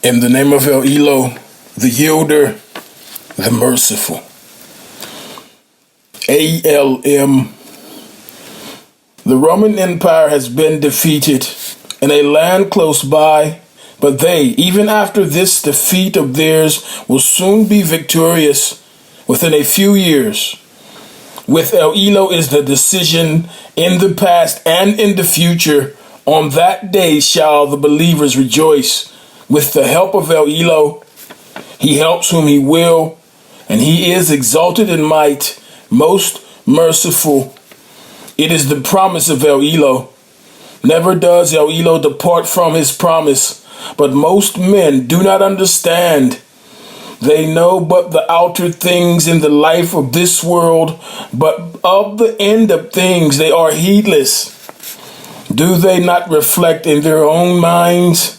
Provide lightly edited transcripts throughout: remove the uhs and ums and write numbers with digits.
In the name of ELOH, the yielder, the merciful. ALM. The Roman Empire has been defeated in a land close by, but they, even after this defeat of theirs, will soon be victorious within a few years. With ELOH is the decision in the past and in the future. On that day shall the believers rejoice. With the help of ELOH, he helps whom he will, and he is exalted in might, most merciful. It is the promise of ELOH. Never does ELOH depart from his promise, but most men do not understand. They know but the outer things in the life of this world, but of the end of things they are heedless. Do they not reflect in their own minds?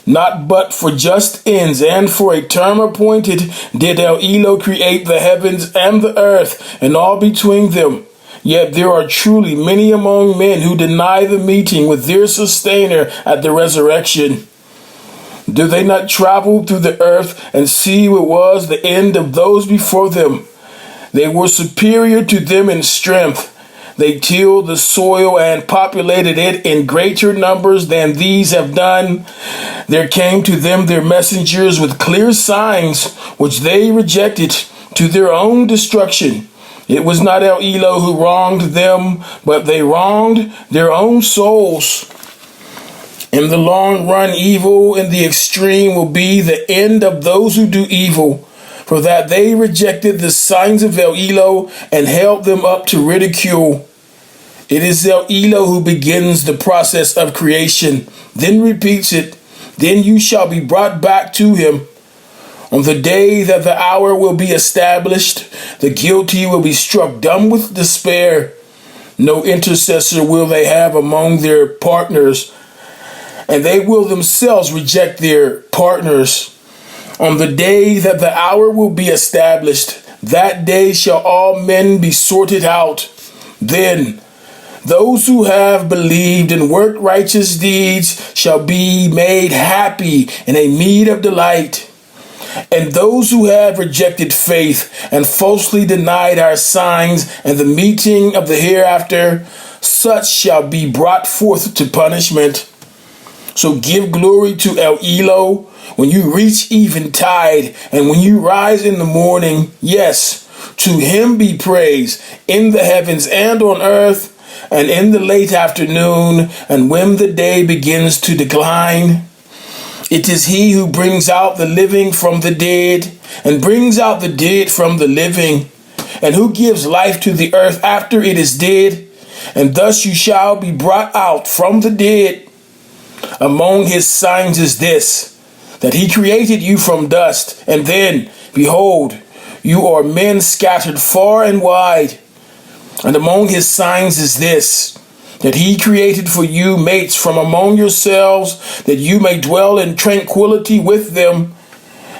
Not but for just ends and for a term appointed did ELOH create the heavens and the earth and all between them. Yet there are truly many among men who deny the meeting with their sustainer at the resurrection. Do they not travel through the earth and see what was the end of those before them? They were superior to them in strength. They tilled the soil and populated it in greater numbers than these have done. There came to them their messengers with clear signs, which they rejected to their own destruction. It was not ELOH who wronged them, but they wronged their own souls. In the long run, evil in the extreme will be the end of those who do evil, for that they rejected the signs of ELOH and held them up to ridicule. It is ELOH who begins the process of creation, then repeats it. Then you shall be brought back to him. On the day that the hour will be established, the guilty will be struck dumb with despair. No intercessor will they have among their partners, and they will themselves reject their partners. On the day that the hour will be established, that day shall all men be sorted out. Then those who have believed and worked righteous deeds shall be made happy in a mead of delight. And those who have rejected faith and falsely denied our signs and the meeting of the hereafter, such shall be brought forth to punishment. So give glory to ELOH when you reach eventide and when you rise in the morning. Yes, to him be praise in the heavens and on earth, and in the late afternoon, and when the day begins to decline. It is he who brings out the living from the dead, and brings out the dead from the living, and who gives life to the earth after it is dead, and thus you shall be brought out from the dead. Among his signs is this, that he created you from dust, and then, behold, you are men scattered far and wide. And among his signs is this, that he created for you mates from among yourselves, that you may dwell in tranquility with them.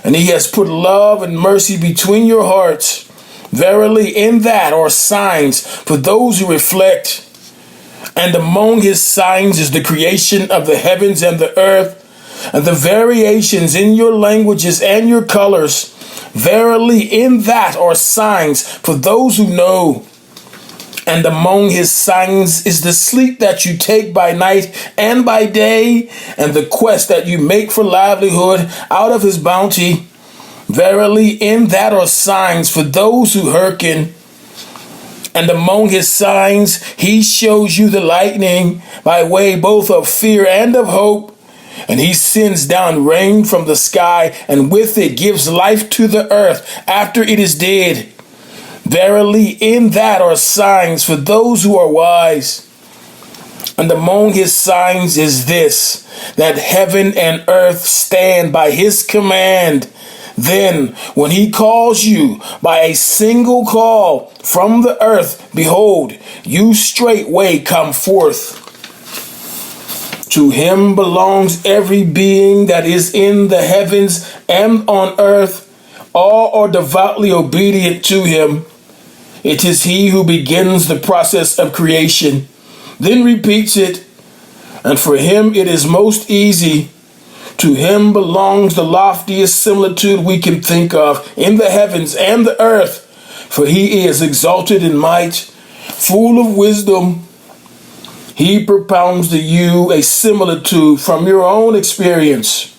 And he has put love and mercy between your hearts. Verily, in that are signs for those who reflect. And among his signs is the creation of the heavens and the earth, and the variations in your languages and your colors. Verily, in that are signs for those who know. And among his signs is the sleep that you take by night and by day, and the quest that you make for livelihood out of his bounty. Verily, in that are signs for those who hearken. And among his signs, he shows you the lightning by way both of fear and of hope. And he sends down rain from the sky, and with it gives life to the earth after it is dead. Verily, in that are signs for those who are wise. And among his signs is this, that heaven and earth stand by his command. Then, when he calls you by a single call from the earth, behold, you straightway come forth. To him belongs every being that is in the heavens and on earth. All are devoutly obedient to him. It is he who begins the process of creation, then repeats it, and for him it is most easy. To To him belongs the loftiest similitude we can think of in the heavens and the earth, for he is exalted in might, full of wisdom. He propounds to you a similitude from your own experience.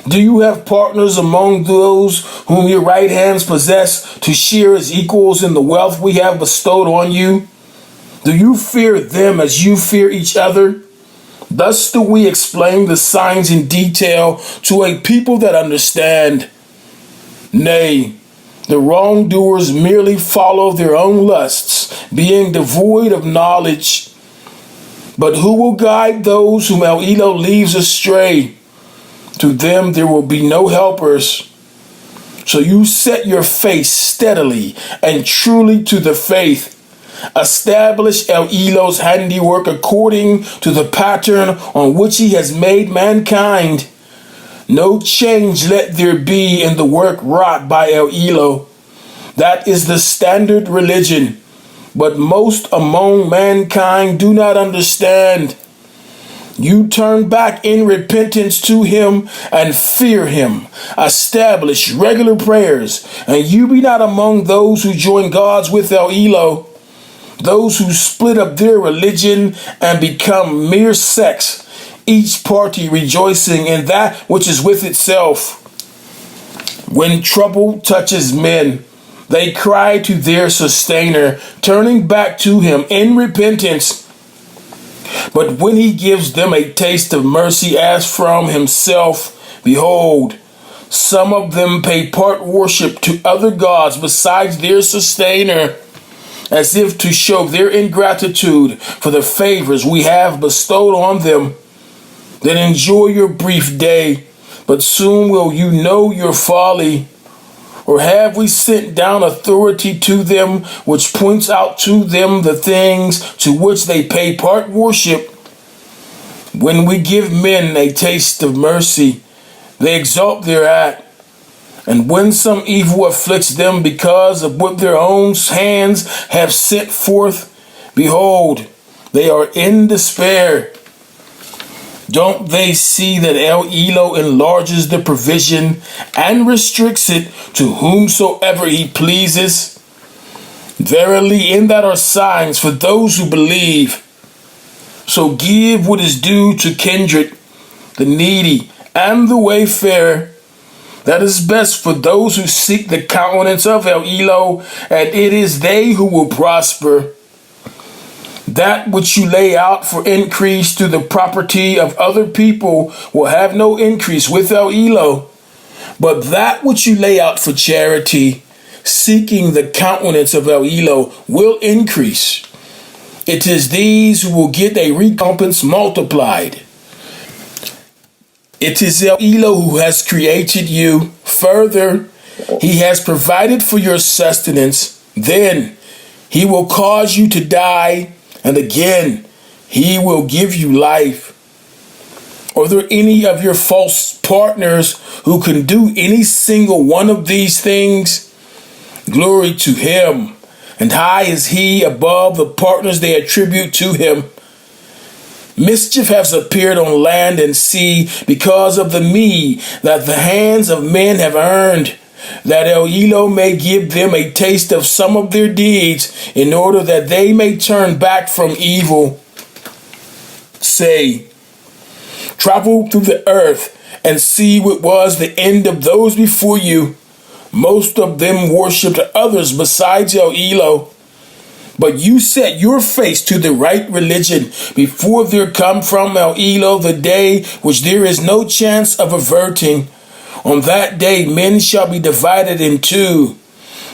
Do you have partners among those whom your right hands possess to share as equals in the wealth we have bestowed on you? Do you fear them as you fear each other? Thus do we explain the signs in detail to a people that understand. Nay, the wrongdoers merely follow their own lusts, being devoid of knowledge. But who will guide those whom ELOH leaves astray? To them there will be no helpers. So you set your face steadily and truly to the faith. Establish ELOH's handiwork according to the pattern on which he has made mankind. No change let there be in the work wrought by ELOH. That is the standard religion. But most among mankind do not understand. You turn back in repentance to him and fear him. Establish regular prayers, and you be not among those who join gods with ELOH, those who split up their religion and become mere sects, each party rejoicing in that which is with itself. When trouble touches men, they cry to their sustainer, turning back to him in repentance. But when he gives them a taste of mercy as from himself, behold, some of them pay part worship to other gods besides their sustainer, as if to show their ingratitude for the favors we have bestowed on them. Then enjoy your brief day, but soon will you know your folly. Or have we sent down authority to them, which points out to them the things to which they pay part worship? When we give men a taste of mercy, they exalt thereat. And when some evil afflicts them because of what their own hands have sent forth, behold, they are in despair. Don't they see that ELOH enlarges the provision and restricts it to whomsoever he pleases? Verily, in that are signs for those who believe. So give what is due to kindred, the needy, and the wayfarer. That is best for those who seek the countenance of ELOH, and it is they who will prosper. That which you lay out for increase to the property of other people will have no increase with ELOH, but that which you lay out for charity, seeking the countenance of ELOH, will increase. It is these who will get a recompense multiplied. It is ELOH who has created you. Further, he has provided for your sustenance. Then he will cause you to die, and again he will give you life. Are there any of your false partners who can do any single one of these things? Glory to him, and high is he above the partners they attribute to him. Mischief has appeared on land and sea because of the meed that the hands of men have earned, that ELOH may give them a taste of some of their deeds, in order that they may turn back from evil. Say, travel through the earth and see what was the end of those before you. Most of them worshipped others besides ELOH. But you set your face to the right religion before there come from ELOH the day which there is no chance of averting. On that day men shall be divided in two.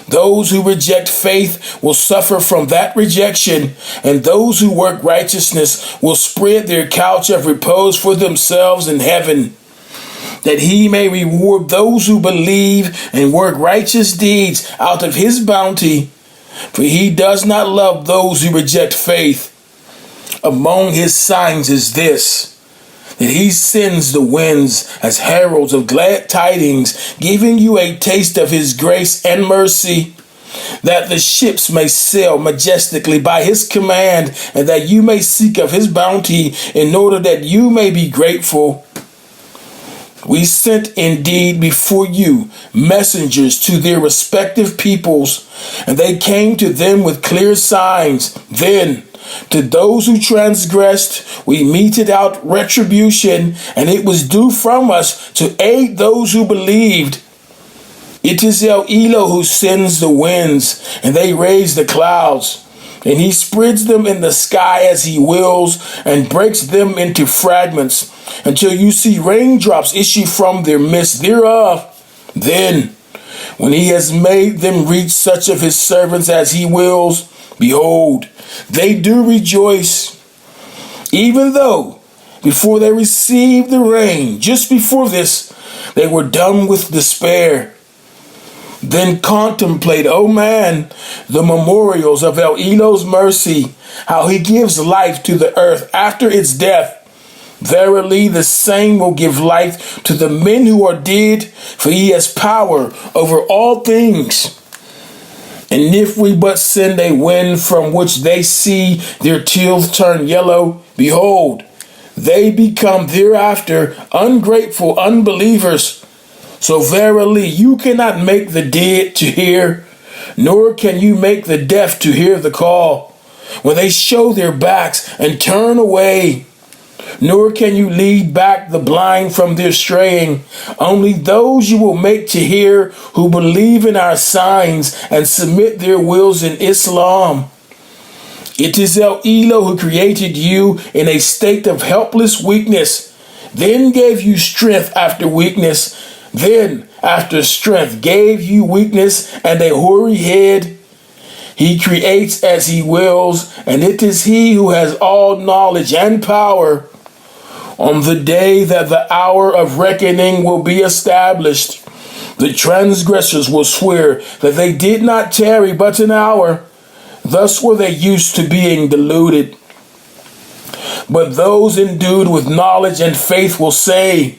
Those who reject faith will suffer from that rejection, and those who work righteousness will spread their couch of repose for themselves in heaven, that he may reward those who believe and work righteous deeds out of his bounty. For he does not love those who reject faith. Among his signs is this, that he sends the winds as heralds of glad tidings, giving you a taste of his grace and mercy, that the ships may sail majestically by his command, and that you may seek of his bounty, in order that you may be grateful. We sent indeed before you messengers to their respective peoples, and they came to them with clear signs. Then, to those who transgressed, we meted out retribution, and it was due from us to aid those who believed. It is ELOH who sends the winds, and they raise the clouds, and he spreads them in the sky as he wills, and breaks them into fragments, until you see raindrops issue from their midst thereof. Then, when he has made them reach such of his servants as he wills, behold, they do rejoice, even though before they received the rain, just before this, they were dumb with despair. Then contemplate, O man, the memorials of ELOH's mercy, how he gives life to the earth after its death. Verily, the same will give life to the men who are dead, for he has power over all things. And if we but send a wind from which they see their teeth turn yellow, behold, they become thereafter ungrateful unbelievers. So verily, you cannot make the dead to hear, nor can you make the deaf to hear the call, when they show their backs and turn away. Nor can you lead back the blind from their straying. Only those you will make to hear who believe in our signs and submit their wills in Islam. It is ELOH who created you in a state of helpless weakness, then gave you strength after weakness, then after strength gave you weakness and a hoary head. He creates as he wills, and it is he who has all knowledge and power. On the day that the hour of reckoning will be established, the transgressors will swear that they did not tarry but an hour. Thus were they used to being deluded. But those endued with knowledge and faith will say,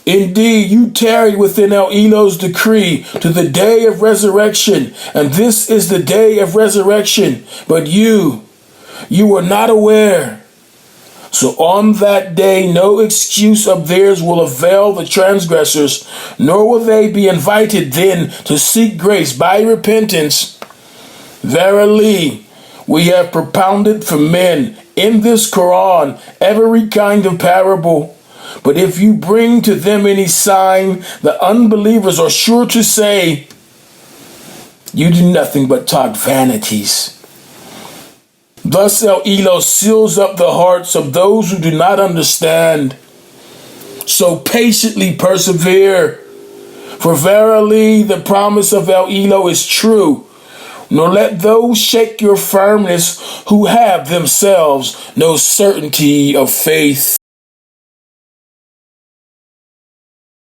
indeed, you tarried within ELOH's decree to the day of resurrection, and this is the day of resurrection, but you were not aware. So on that day, no excuse of theirs will avail the transgressors, nor will they be invited then to seek grace by repentance. Verily, we have propounded for men in this Quran every kind of parable. But if you bring to them any sign, the unbelievers are sure to say, you do nothing but talk vanities. Thus ELOH seals up the hearts of those who do not understand. So patiently persevere, for verily the promise of ELOH is true. Nor let those shake your firmness who have themselves no certainty of faith.